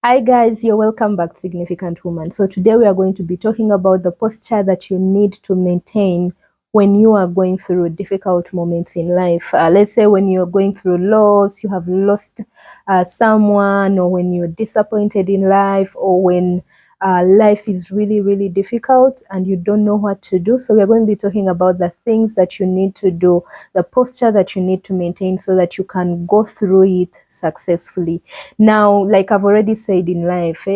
Hi guys, you're welcome back to Significant Woman. So today we are going to be talking about the posture that you need to maintain when you are going through difficult moments in life. Let's say when you're going through loss, you have lost someone, or when you're disappointed in life, or when life is really, really difficult and you don't know what to do. So we're going to be talking about the things that you need to do, the posture that you need to maintain so that you can go through it successfully. Now, like I've already said in life,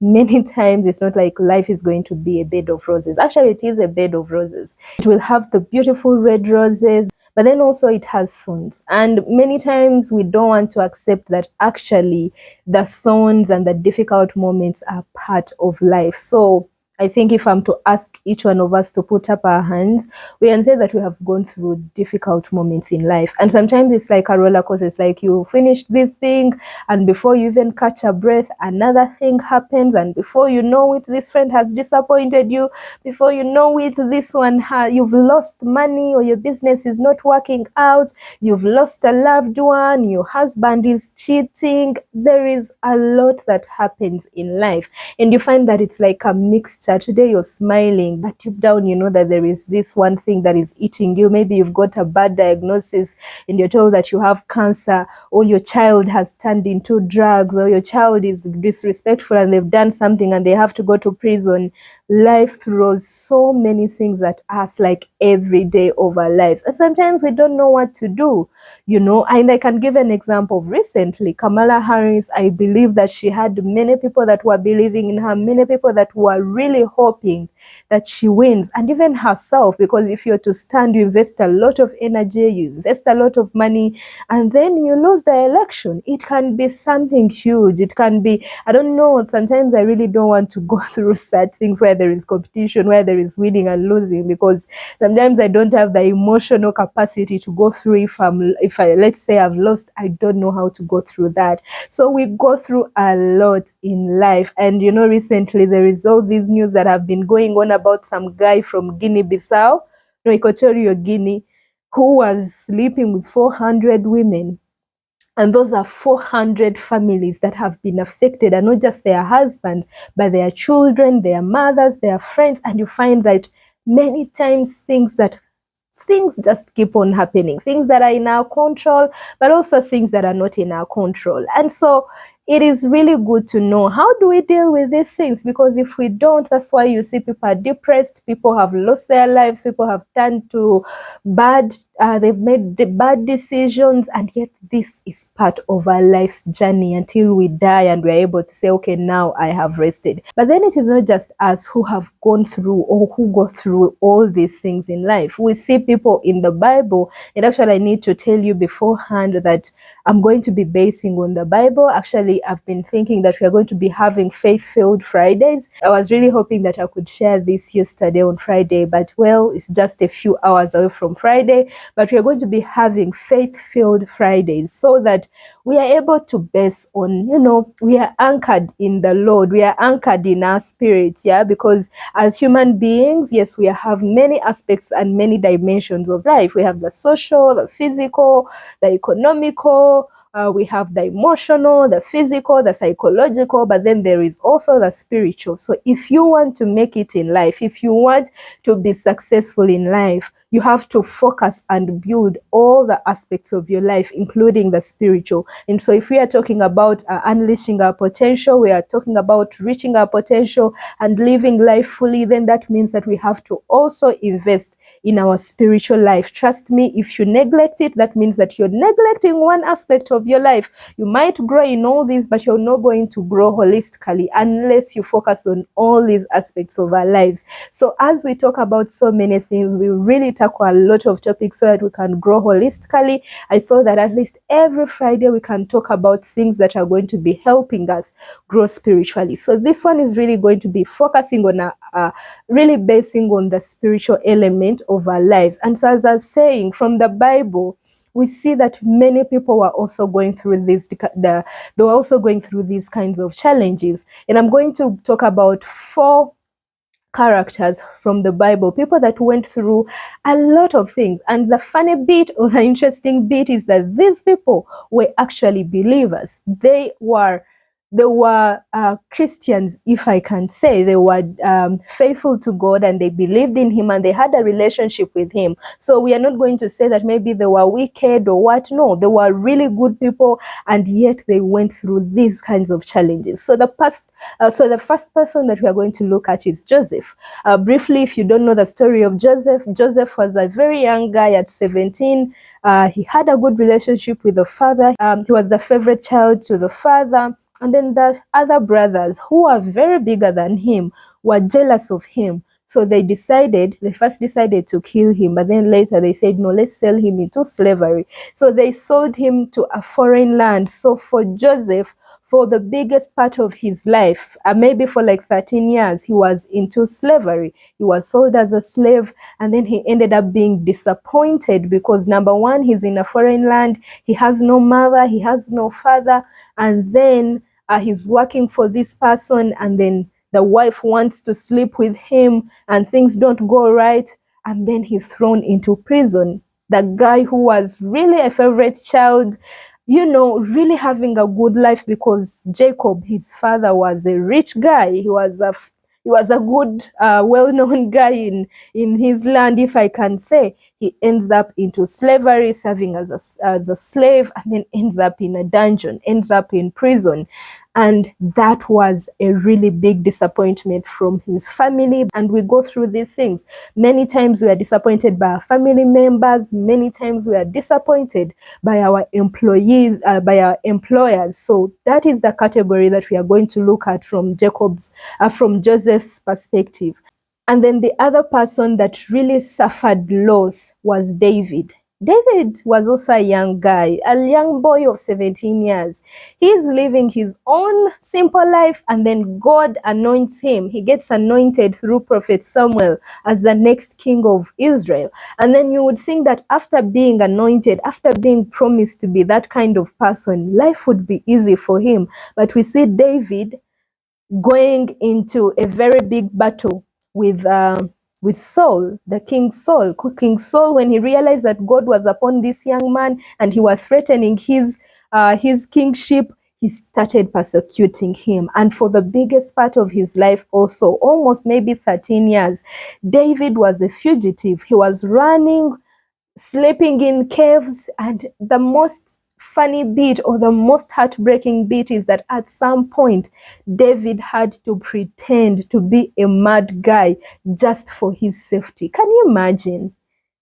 many times it's not like life is going to be a bed of roses. Actually, it is a bed of roses. It will have the beautiful red roses, but then also it has thorns. And many times we don't want to accept that actually the thorns and the difficult moments are part of life. So I think if I'm to ask each one of us to put up our hands, we can say that we have gone through difficult moments in life. And sometimes it's like a roller coaster. It's like you finish this thing, and before you even catch a breath, another thing happens. And before you know it, this friend has disappointed you. Before you know it, this one, you've lost money, or your business is not working out. You've lost a loved one. Your husband is cheating. There is a lot that happens in life. And you find that it's like a mixture. Today you're smiling, but deep down you know that there is this one thing that is eating you. Maybe you've got a bad diagnosis and you're told that you have cancer, or your child has turned into drugs, or your child is disrespectful and they've done something and they have to go to prison. Life throws so many things at us, like every day of our lives. And sometimes we don't know what to do, And I can give an example of recently, Kamala Harris. I believe that she had many people that were believing in her, many people that were really hoping that she wins, and even herself, because if you're to stand, you invest a lot of energy, you invest a lot of money, and then you lose the election. It can be something huge. It can be, I don't know, sometimes I really don't want to go through such things where there is competition, where there is winning and losing, because sometimes I don't have the emotional capacity to go through. If I let's say I've lost, I don't know how to go through that. So we go through a lot in life. And recently there is all these news that have been going on about some guy from Guinea-Bissau, no, Equatorial Guinea, who was sleeping with 400 women. And those are 400 families that have been affected, and not just their husbands, but their children, their mothers, their friends. And you find that many times things just keep on happening, things that are in our control, but also things that are not in our control. And so it is really good to know, how do we deal with these things? Because if we don't, that's why you see people are depressed, people have lost their lives, people have turned to they've made the bad decisions, and yet this is part of our life's journey until we die and we're able to say, okay, now I have rested. But then it is not just us who have gone through, or who go through all these things in life. We see people in the Bible, and actually I need to tell you beforehand that I'm going to be basing on the Bible. Actually, I've been thinking that we are going to be having faith-filled Fridays. I was really hoping that I could share this yesterday on Friday, but well, it's just a few hours away from Friday. But we are going to be having faith-filled Fridays so that we are able to base on, we are anchored in the Lord. We are anchored in our spirits, because as human beings, yes, we have many aspects and many dimensions of life. We have the social, the physical, the economical, we have the emotional, the physical, the psychological, but then there is also the spiritual. So if you want to make it in life, if you want to be successful in life, you have to focus and build all the aspects of your life, including the spiritual. And so if we are talking about unleashing our potential, we are talking about reaching our potential and living life fully, then that means that we have to also invest in our spiritual life. Trust me, if you neglect it, that means that you're neglecting one aspect of your life. You might grow in all these, but you're not going to grow holistically unless you focus on all these aspects of our lives. So as we talk about so many things, we really tackle a lot of topics so that we can grow holistically. I thought that at least every Friday we can talk about things that are going to be helping us grow spiritually. So this one is really going to be focusing on really basing on the spiritual element of our lives. And so as I was saying, from the Bible, we see that many people were also going through they were also going through these kinds of challenges. And I'm going to talk about 4 characters from the Bible, people that went through a lot of things. And the funny bit, or the interesting bit, is that these people were actually believers. They were they were Christians, if I can say. They were faithful to God, and they believed in him, and they had a relationship with him. So we are not going to say that maybe they were wicked or what. No, they were really good people, and yet they went through these kinds of challenges. So the first person that we are going to look at is Joseph. Briefly, if you don't know the story of Joseph, Joseph was a very young guy at 17. He had a good relationship with the father. He was the favorite child to the father. And then the other brothers, who are very bigger than him, were jealous of him. So they first decided to kill him, but then later they said, no, let's sell him into slavery. So they sold him to a foreign land. So for Joseph, for the biggest part of his life, maybe for like 13 years, he was into slavery. He was sold as a slave, and then he ended up being disappointed because, number one, he's in a foreign land. He has no mother, he has no father, and then he's working for this person, and then the wife wants to sleep with him, and things don't go right, and then he's thrown into prison. The guy who was really a favorite child, really having a good life, because Jacob, his father, was a rich guy. He was a good, well-known guy in his land, if I can say. He ends up into slavery, serving as a slave, and then ends up in a dungeon, ends up in prison. And that was a really big disappointment from his family. And we go through these things. Many times we are disappointed by our family members. Many times we are disappointed by our employees, by our employers. So that is the category that we are going to look at from Joseph's perspective. And then the other person that really suffered loss was David. David was also a young guy, a young boy of 17 years. He's living his own simple life, and then God anoints him. He gets anointed through Prophet Samuel as the next king of Israel. And then you would think that after being anointed, after being promised to be that kind of person, life would be easy for him. But we see David going into a very big battle with Saul, the King Saul. King Saul, when he realized that God was upon this young man and he was threatening his kingship, he started persecuting him. And for the biggest part of his life also, almost maybe 13 years, David was a fugitive. He was running, sleeping in caves, and the most funny bit, or the most heartbreaking bit, is that at some point David had to pretend to be a mad guy just for his safety. Can you imagine?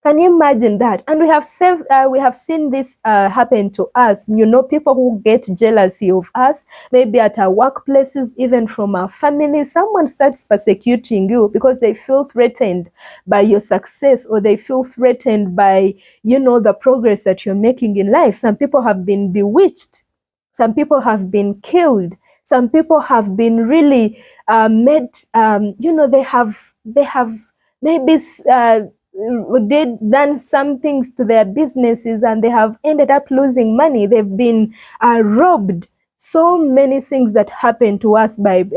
Can you imagine that? And we have seen this happen to us. People who get jealousy of us, maybe at our workplaces, even from our families. Someone starts persecuting you because they feel threatened by your success, or they feel threatened by, the progress that you're making in life. Some people have been bewitched. Some people have been killed. Some people have been really made, they have maybe they've done some things to their businesses, and they have ended up losing money. They've been robbed. So many things that happen to us by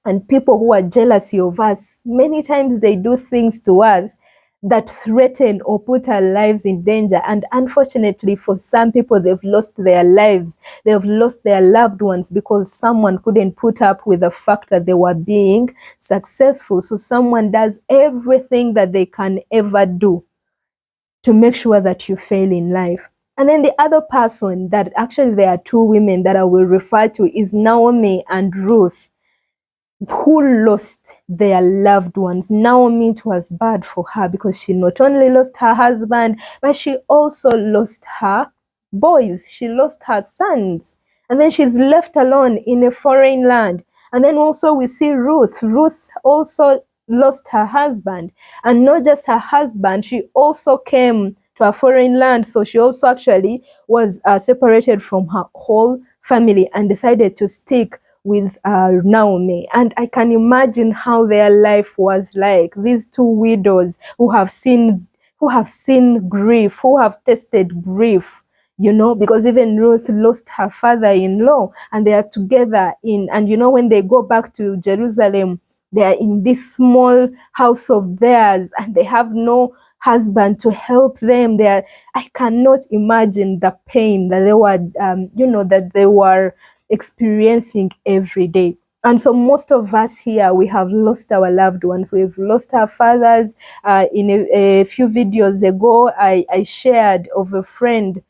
and people who are jealousy of us. Many times they do things to us that threaten or put our lives in danger. And unfortunately, for some people, they've lost their lives. They've lost their loved ones because someone couldn't put up with the fact that they were being successful. So someone does everything that they can ever do to make sure that you fail in life. And then the other person, that actually there are two women that I will refer to, is Naomi and Ruth, who lost their loved ones. Naomi, it was bad for her because she not only lost her husband, but she also lost her boys. She lost her sons. And then she's left alone in a foreign land. And then also we see Ruth. Ruth also lost her husband. And not just her husband, she also came to a foreign land. So she also actually was separated from her whole family and decided to stick with Naomi. And I can imagine how their life was like. These two widows who have seen grief, who have tasted grief, because even Ruth lost her father-in-law, and they are together and when they go back to Jerusalem, they are in this small house of theirs, and they have no husband to help them. I cannot imagine the pain that they were, experiencing every day. And so most of us here, we have lost our loved ones. We've lost our fathers. In a few videos ago, I shared of a friend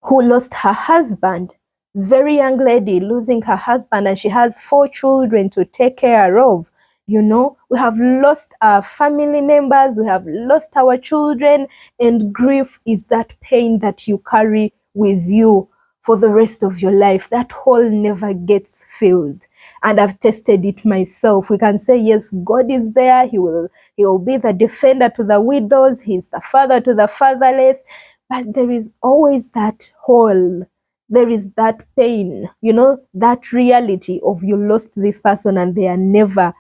who lost her husband. Very young lady losing her husband, and she has 4 children to take care of. You know, we have lost our family members, we have lost our children, and grief is that pain that you carry with you for the rest of your life. That hole never gets filled. And I've tested it myself. We can say, yes, God is there. He will be the defender to the widows. He's the father to the fatherless. But there is always that hole. There is that pain, you know, that reality of you lost this person and they are never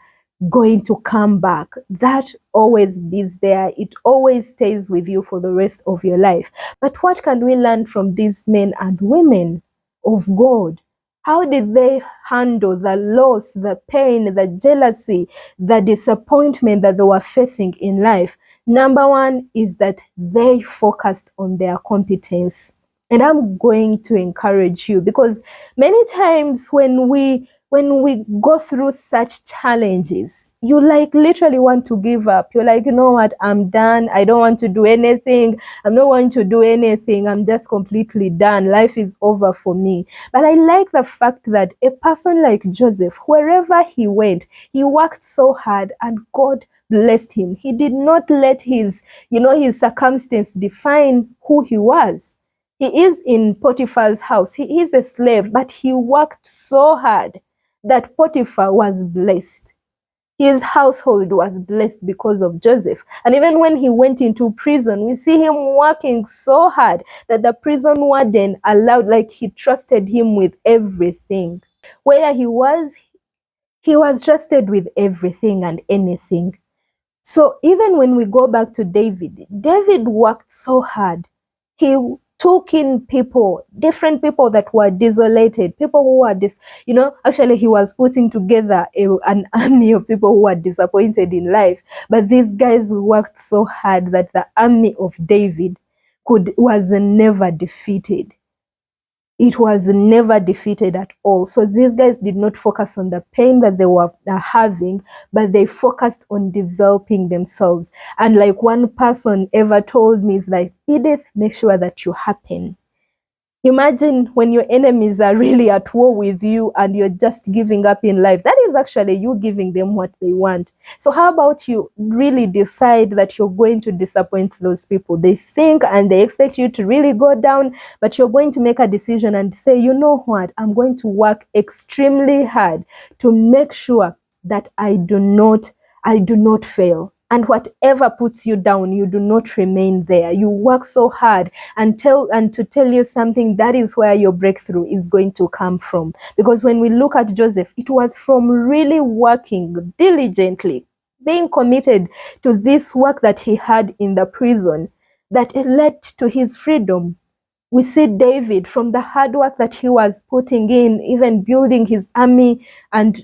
going to come back. That always is there. It always stays with you for the rest of your life. But what can we learn from these men and women of God? How did they handle the loss, the pain, the jealousy, the disappointment that they were facing in life? Number one is that they focused on their competence. And I'm going to encourage you, because many times when we go through such challenges, you like literally want to give up. You're like, you know what, I'm done. I don't want to do anything. I'm not going to do anything. I'm just completely done. Life is over for me. But I like the fact that a person like Joseph, wherever he went, he worked so hard and God blessed him. He did not let his circumstance define who he was. He is in Potiphar's house. He is a slave, but he worked so hard that Potiphar was blessed. His household was blessed because of Joseph. And even when he went into prison, we see him working so hard that the prison warden allowed, like he trusted him with everything. Where he was trusted with everything and anything. So even when we go back to David worked so hard. He took in people, different people that were desolated, people who were actually he was putting together an army of people who were disappointed in life. But these guys worked so hard that the army of David was never defeated. It was never defeated at all. So these guys did not focus on the pain that they were having, but they focused on developing themselves. And like one person ever told me, is like, Edith, make sure that you happen. Imagine when your enemies are really at war with you and you're just giving up in life. That is actually you giving them what they want. So how about you really decide that you're going to disappoint those people? They think and they expect you to really go down, but you're going to make a decision and say, you know what, I'm going to work extremely hard to make sure that I do not fail. And whatever puts you down, you do not remain there. You work so hard and to tell you something, that is where your breakthrough is going to come from. Because when we look at Joseph, it was from really working diligently, being committed to this work that he had in the prison, that it led to his freedom. We see David, from the hard work that he was putting in, even building his army and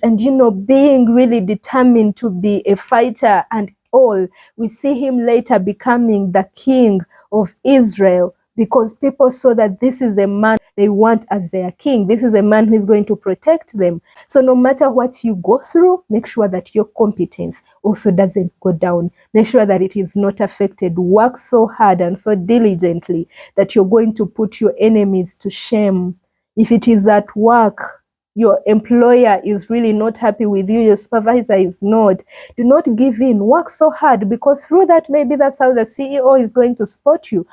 being really determined to be a fighter and all. We see him later becoming the king of Israel, because people saw that this is a man they want as their king. This is a man who is going to protect them. So no matter what you go through, make sure that your competence also doesn't go down. Make sure that it is not affected. Work so hard and so diligently that you're going to put your enemies to shame. If it is at work, your employer is really not happy with you, your supervisor is not, do not give in. Work so hard, because through that, maybe that's how the CEO is going to support you.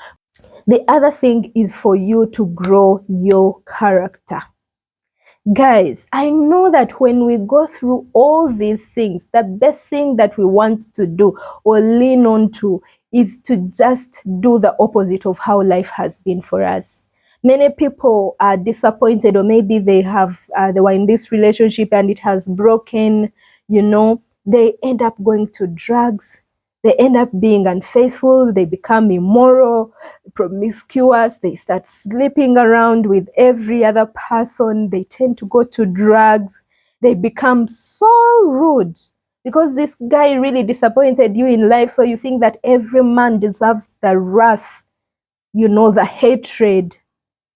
The other thing is for you to grow your character. Guys, I know that when we go through all these things, the best thing that we want to do or lean on to is to just do the opposite of how life has been for us. Many people are disappointed, or maybe they were in this relationship and it has broken, they end up going to drugs. They end up being unfaithful. They become immoral, promiscuous. They start sleeping around with every other person. They tend to go to drugs. They become so rude because this guy really disappointed you in life. So you think that every man deserves the wrath, the hatred,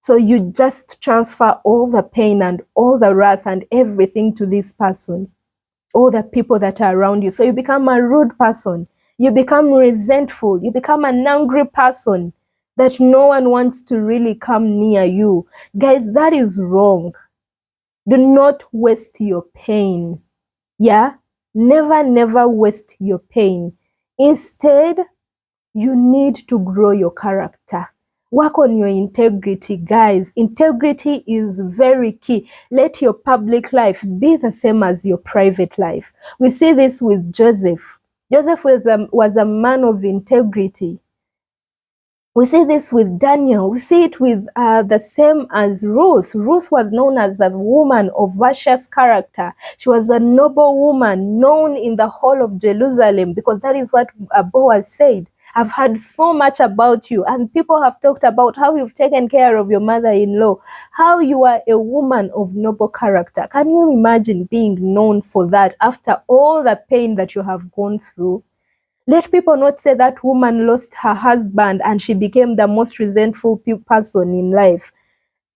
So you just transfer all the pain and all the wrath and everything to this person, all the people that are around you. So you become a rude person. You become resentful. You become an angry person that no one wants to really come near you. Guys, that is wrong. Do not waste your pain. Yeah? Never, never waste your pain. Instead, you need to grow your character. Work on your integrity, guys. Integrity is very key. Let your public life be the same as your private life. We see this with Joseph. Joseph was a man of integrity. We see this with Daniel. We see it with the same as Ruth. Ruth was known as a woman of virtuous character. She was a noble woman known in the whole of Jerusalem, because that is what Boaz said. I've heard so much about you, and people have talked about how you've taken care of your mother-in-law, how you are a woman of noble character. Can you imagine being known for that after all the pain that you have gone through? Let people not say that woman lost her husband and she became the most resentful person in life.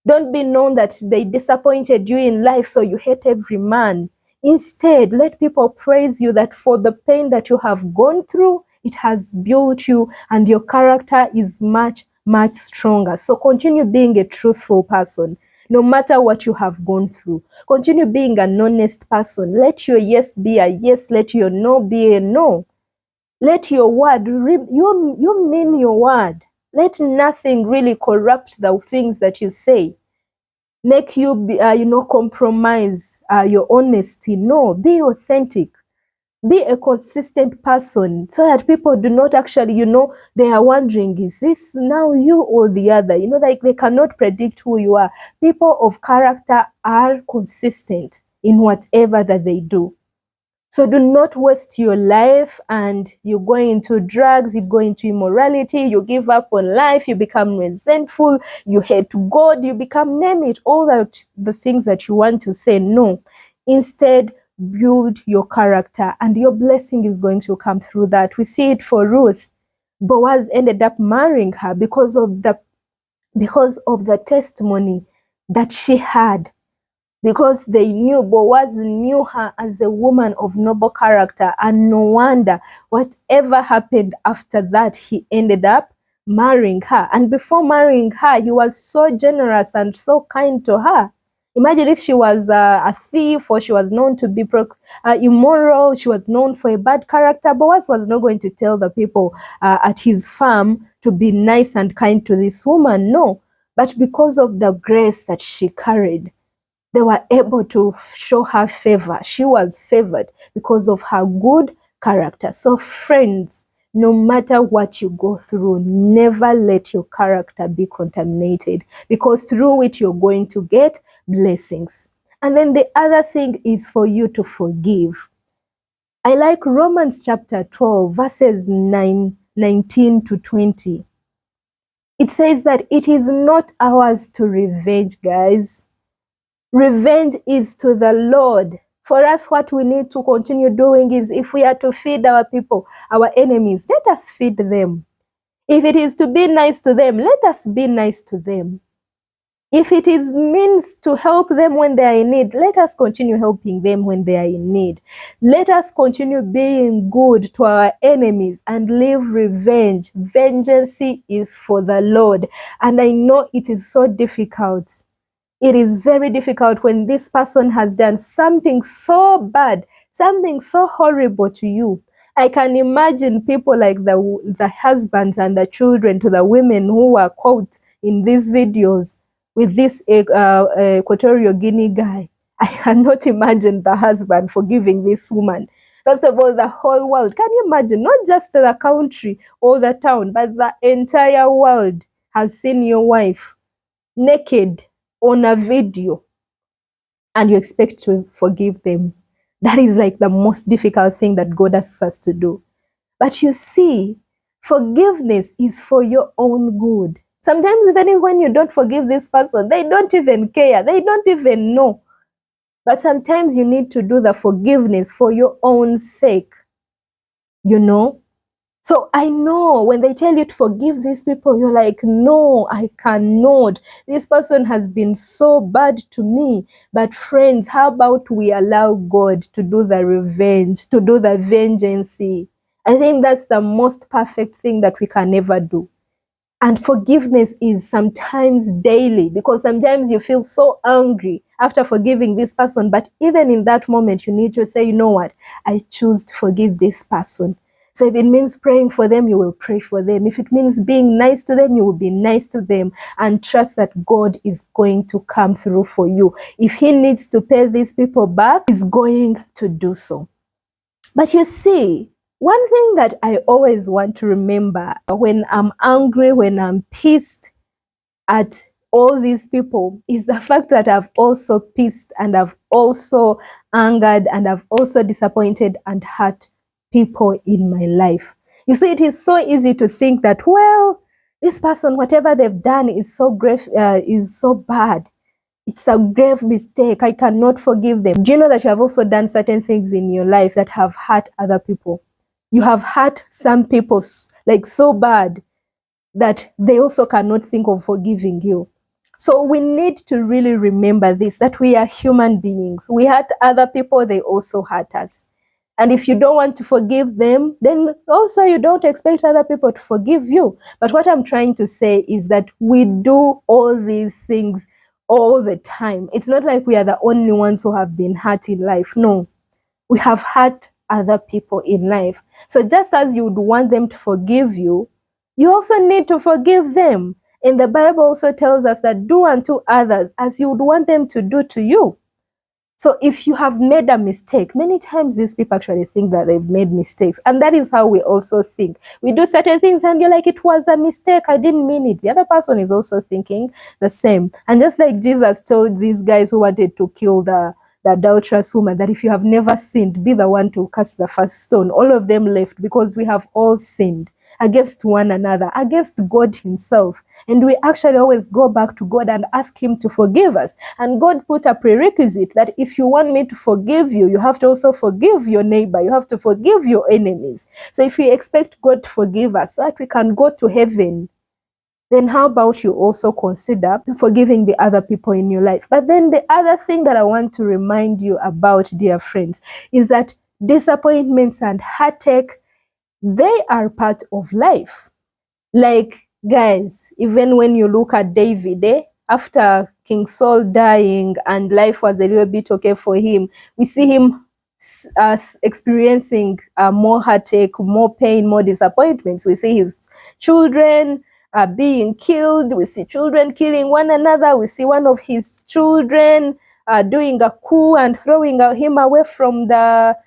Don't be known that they disappointed you in life, so you hate every man. Instead, let people praise you that for the pain that you have gone through, it has built you and your character is much, much stronger. So continue being a truthful person, no matter what you have gone through. Continue being an honest person. Let your yes be a yes. Let your no be a no. Let your word, you mean your word. Let nothing really corrupt the things that you say. Make you, compromise your honesty. No, be authentic. Be a consistent person so that people do not actually, they are wondering, is this now you or the other? Like they cannot predict who you are. People of character are consistent in whatever that they do. So do not waste your life and you go into drugs, you go into immorality, you give up on life, you become resentful, you hate God, you become, name it, all that, the things that you want to say. No. Instead, build your character and your blessing is going to come through that. We see it for Ruth. Boaz ended up marrying her because of the testimony that she had. Because Boaz knew her as a woman of noble character, and no wonder whatever happened after that, he ended up marrying her. And before marrying her, he was so generous and so kind to her. Imagine if she was a thief, or she was known to be immoral, she was known for a bad character. Boaz was not going to tell the people at his farm to be nice and kind to this woman, no. But because of the grace that she carried, they were able to show her favor. She was favored because of her good character. So friends, no matter what you go through, never let your character be contaminated, because through it you're going to get blessings. And then the other thing is for you to forgive. I like Romans chapter 12, verses 19 to 20. It says that it is not ours to revenge, guys. Revenge is to the Lord. For us, what we need to continue doing is, if we are to feed our people, our enemies, let us feed them. If it is to be nice to them, let us be nice to them. If it is means to help them when they are in need, let us continue helping them when they are in need. Let us continue being good to our enemies and leave revenge. Vengeance is for the Lord. And I know it is so difficult. It is very difficult when this person has done something so bad, something so horrible to you. I can imagine people like the husbands and the children to the women who were caught in these videos with this Equatorial Guinea guy. I cannot imagine the husband forgiving this woman. First of all, the whole world. Can you imagine? Not just the country or the town, but the entire world has seen your wife naked on a video, and you expect to forgive them. That is like the most difficult thing that God asks us to do. But you see, forgiveness is for your own good. Sometimes even when you don't forgive this person, they don't even care. They don't even know. But sometimes you need to do the forgiveness for your own sake. So I know when they tell you to forgive these people, you're like, no, I cannot. This person has been so bad to me. But friends, how about we allow God to do the revenge, to do the vengeance? I think that's the most perfect thing that we can ever do. And forgiveness is sometimes daily, because sometimes you feel so angry after forgiving this person. But even in that moment, you need to say, you know what? I choose to forgive this person. So if it means praying for them, you will pray for them. If it means being nice to them, you will be nice to them, and trust that God is going to come through for you. If he needs to pay these people back, he's going to do so. But you see, one thing that I always want to remember when I'm angry, when I'm pissed at all these people, is the fact that I've also pissed and I've also angered and I've also disappointed and hurt people in my life. You see, it is so easy to think that, well, this person, whatever they've done is so grave, is so bad. It's a grave mistake. I cannot forgive them. Do you know that you have also done certain things in your life that have hurt other people? You have hurt some people like so bad that they also cannot think of forgiving you. So we need to really remember this, that we are human beings. We hurt other people, they also hurt us. And if you don't want to forgive them, then also you don't expect other people to forgive you. But what I'm trying to say is that we do all these things all the time. It's not like we are the only ones who have been hurt in life. No, we have hurt other people in life. So just as you would want them to forgive you, you also need to forgive them. And the Bible also tells us that do unto others as you would want them to do to you. So if you have made a mistake, many times these people actually think that they've made mistakes. And that is how we also think. We do certain things and you're like, it was a mistake, I didn't mean it. The other person is also thinking the same. And just like Jesus told these guys who wanted to kill the adulterous woman, that if you have never sinned, be the one to cast the first stone. All of them left because we have all sinned against one another, against God himself. And we actually always go back to God and ask him to forgive us. And God put a prerequisite that if you want me to forgive you, you have to also forgive your neighbor. You have to forgive your enemies. So if we expect God to forgive us so that we can go to heaven, then how about you also consider forgiving the other people in your life? But then the other thing that I want to remind you about, dear friends, is that disappointments and heartache, they are part of life. Like, guys, even when you look at David, after King Saul dying and life was a little bit okay for him, we see him experiencing more heartache, more pain, more disappointments. We see his children being killed. We see children killing one another. We see one of his children doing a coup and throwing him away from the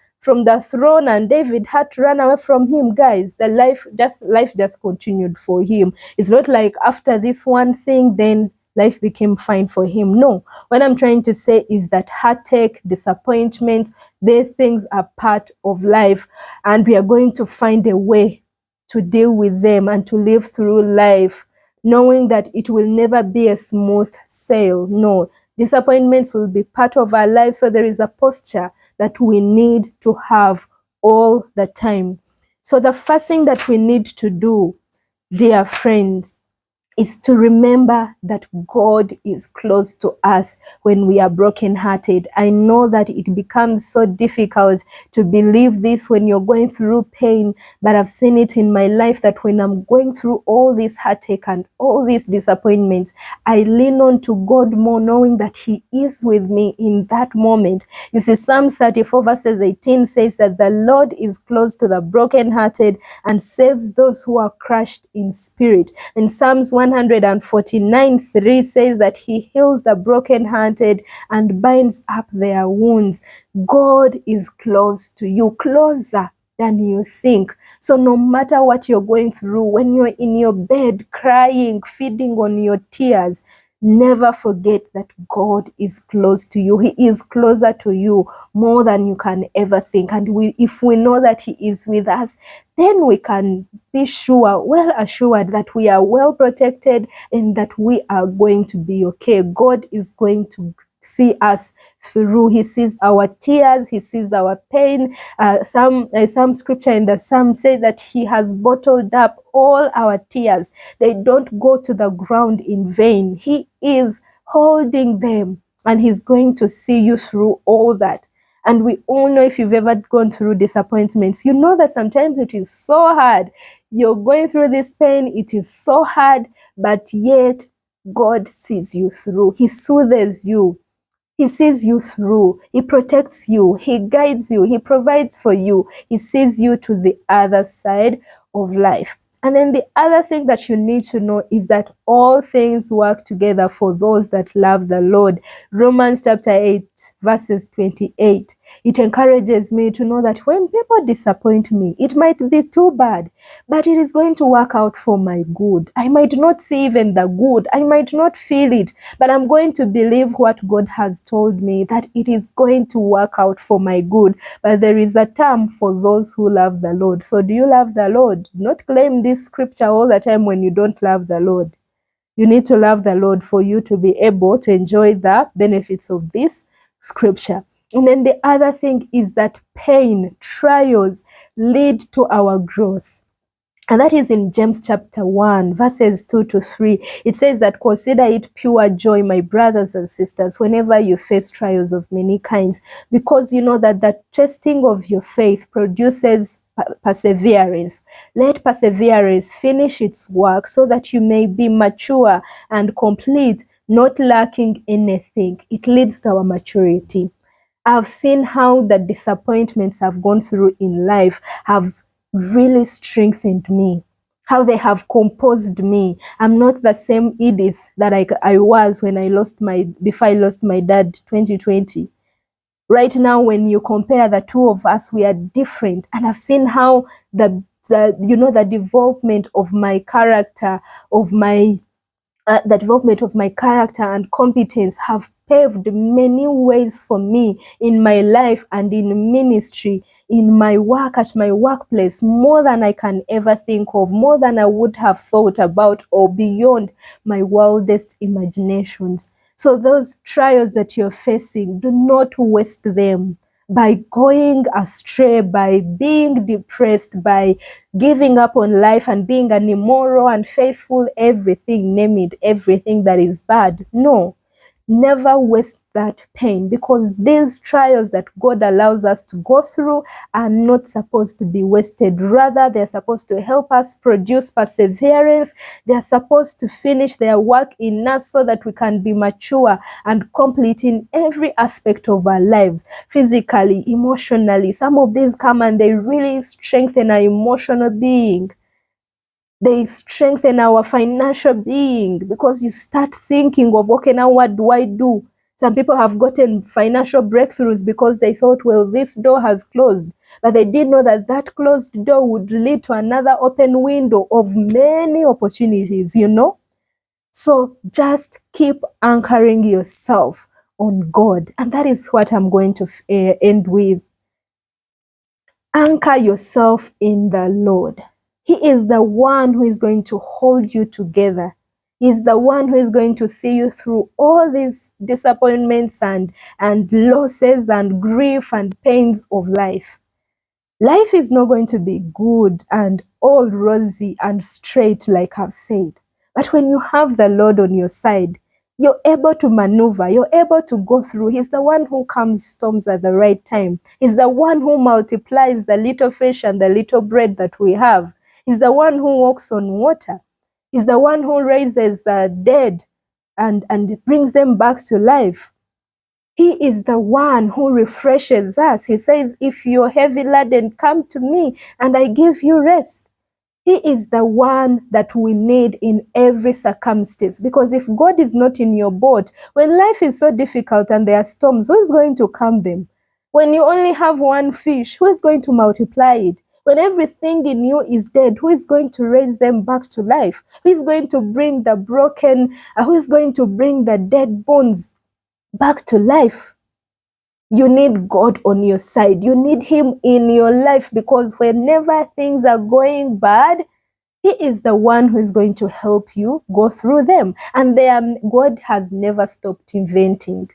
throne, and David had to run away from him. Guys, the life just continued for him. It's not like after this one thing, then life became fine for him. No, what I'm trying to say is that heartache, disappointments, these things are part of life, and we are going to find a way to deal with them and to live through life, knowing that it will never be a smooth sail. No, disappointments will be part of our life. So there is a posture that we need to have all the time. So the first thing that we need to do, dear friends, is to remember that God is close to us when we are brokenhearted. I know that it becomes so difficult to believe this when you're going through pain, but I've seen it in my life that when I'm going through all this heartache and all these disappointments, I lean on to God more, knowing that he is with me in that moment. You see, Psalm 34 verses 18 says that the Lord is close to the brokenhearted and saves those who are crushed in spirit. And Psalms 149:3 says that he heals the brokenhearted and binds up their wounds. God is close to you, closer than you think. So no matter what you're going through, when you're in your bed crying, feeding on your tears, never forget that God is close to you. He is closer to you more than you can ever think. And if we know that he is with us, then we can be sure, well assured, that we are well protected and that we are going to be okay. God is going to see us through. He sees our tears. He sees our pain. Some scripture in the Psalm say that he has bottled up all our tears. They don't go to the ground in vain. He is holding them, and he's going to see you through all that. And we all know, if you've ever gone through disappointments, you know that sometimes it is so hard. You're going through this pain. It is so hard, but yet God sees you through. He soothes you. He sees you through. He protects you. He guides you. He provides for you. He sees you to the other side of life. And then the other thing that you need to know is that all things work together for those that love the Lord. Romans chapter 8, verses 28. It encourages me to know that when people disappoint me, it might be too bad, but it is going to work out for my good. I might not see even the good. I might not feel it, but I'm going to believe what God has told me, that it is going to work out for my good. But there is a term for those who love the Lord. So do you love the Lord? Do not claim this scripture all the time when you don't love the Lord. You need to love the Lord for you to be able to enjoy the benefits of this scripture. And then the other thing is that pain, trials lead to our growth. And that is in James chapter 1, verses 2 to 3. It says that, consider it pure joy, my brothers and sisters, whenever you face trials of many kinds, because you know that the testing of your faith produces perseverance. Let perseverance finish its work, so that you may be mature and complete, not lacking anything. It leads to our maturity. I've seen how the disappointments I've gone through in life have really strengthened me, how they have composed me. I'm not the same Edith that I was when before I lost my dad 2020. Right now, when you compare the two of us, we are different. And I've seen how the development of my character, and competence have paved many ways for me in my life and in ministry, in my work, at my workplace, more than I can ever think of, more than I would have thought about, or beyond my wildest imaginations. So those trials that you're facing, do not waste them by going astray, by being depressed, by giving up on life and being an immoral, unfaithful, everything, name it, everything that is bad. No. Never waste that pain, because these trials that God allows us to go through are not supposed to be wasted. Rather, they're supposed to help us produce perseverance. They're supposed to finish their work in us so that we can be mature and complete in every aspect of our lives, physically, emotionally. Some of these come and they really strengthen our emotional being. They strengthen our financial being, because you start thinking of, okay, now what do I do? Some people have gotten financial breakthroughs because they thought, well, this door has closed. But they didn't know that that closed door would lead to another open window of many opportunities, So just keep anchoring yourself on God. And that is what I'm going to end with. Anchor yourself in the Lord. He is the one who is going to hold you together. He's the one who is going to see you through all these disappointments and losses and grief and pains of life. Life is not going to be good and all rosy and straight, like I've said. But when you have the Lord on your side, you're able to maneuver, you're able to go through. He's the one who calms storms at the right time. He's the one who multiplies the little fish and the little bread that we have. He's the one who walks on water. He's the one who raises the dead and brings them back to life. He is the one who refreshes us. He says, if you're heavy laden, come to me and I give you rest. He is the one that we need in every circumstance. Because if God is not in your boat, when life is so difficult and there are storms, who is going to calm them? When you only have one fish, who is going to multiply it? When everything in you is dead, who is going to raise them back to life? Who is going to bring the broken, who is going to bring the dead bones back to life? You need God on your side. You need Him in your life, because whenever things are going bad, He is the one who is going to help you go through them. And God has never stopped inventing.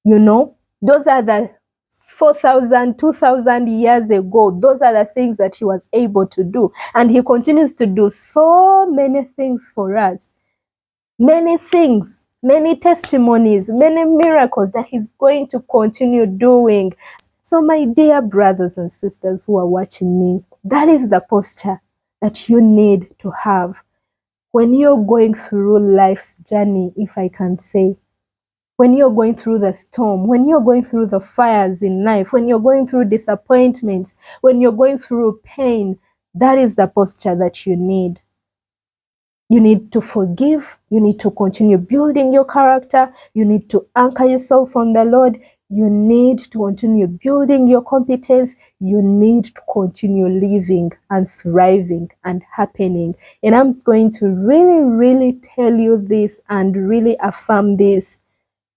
You know, those are the 4,000, 2,000 years ago. Those are the things that he was able to do. And he continues to do so many things for us. Many things, many testimonies, many miracles that he's going to continue doing. So my dear brothers and sisters who are watching me, that is the posture that you need to have when you're going through life's journey, if I can say. When you're going through the storm, when you're going through the fires in life, when you're going through disappointments, when you're going through pain, that is the posture that you need. You need to forgive. You need to continue building your character. You need to anchor yourself on the Lord. You need to continue building your competence. You need to continue living and thriving and happening. And I'm going to really, really tell you this and really affirm this,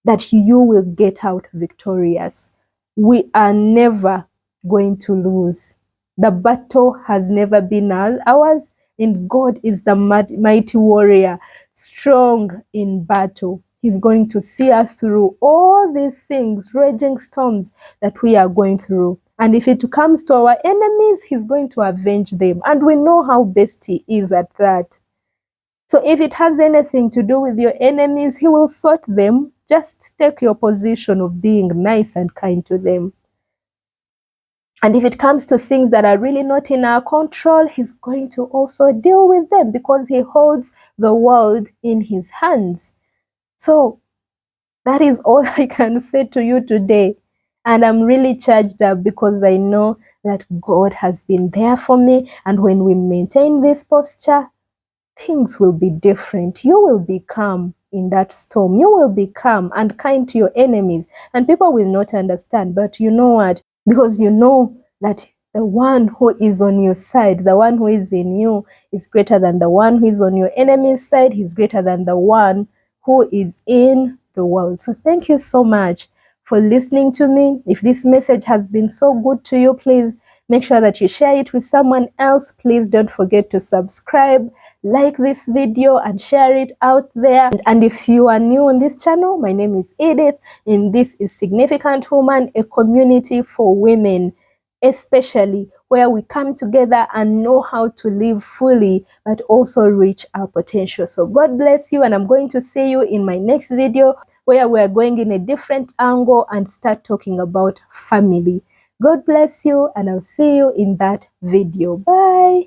that you will get out victorious. We are never going to lose. The battle has never been ours, and God is the mighty warrior, strong in battle. He's going to see us through all these things, raging storms that we are going through. And if it comes to our enemies, he's going to avenge them. And we know how best he is at that. So if it has anything to do with your enemies, he will sort them. Just take your position of being nice and kind to them. And if it comes to things that are really not in our control, he's going to also deal with them because he holds the world in his hands. So that is all I can say to you today. And I'm really charged up because I know that God has been there for me. And when we maintain this posture, things will be different. You will be calm in that storm. You will be calm and kind to your enemies. And people will not understand. But you know what? Because you know that the one who is on your side, the one who is in you, is greater than the one who is on your enemy's side. He's greater than the one who is in the world. So thank you so much for listening to me. If this message has been so good to you, please make sure that you share it with someone else. Please don't forget to subscribe, like this video, and share it out there. And if you are new on this channel, my name is Edith, and this is Significant Woman, a community for women, especially where we come together and know how to live fully, but also reach our potential. So God bless you, and I'm going to see you in my next video where we are going in a different angle and start talking about family. God bless you, and I'll see you in that video. Bye.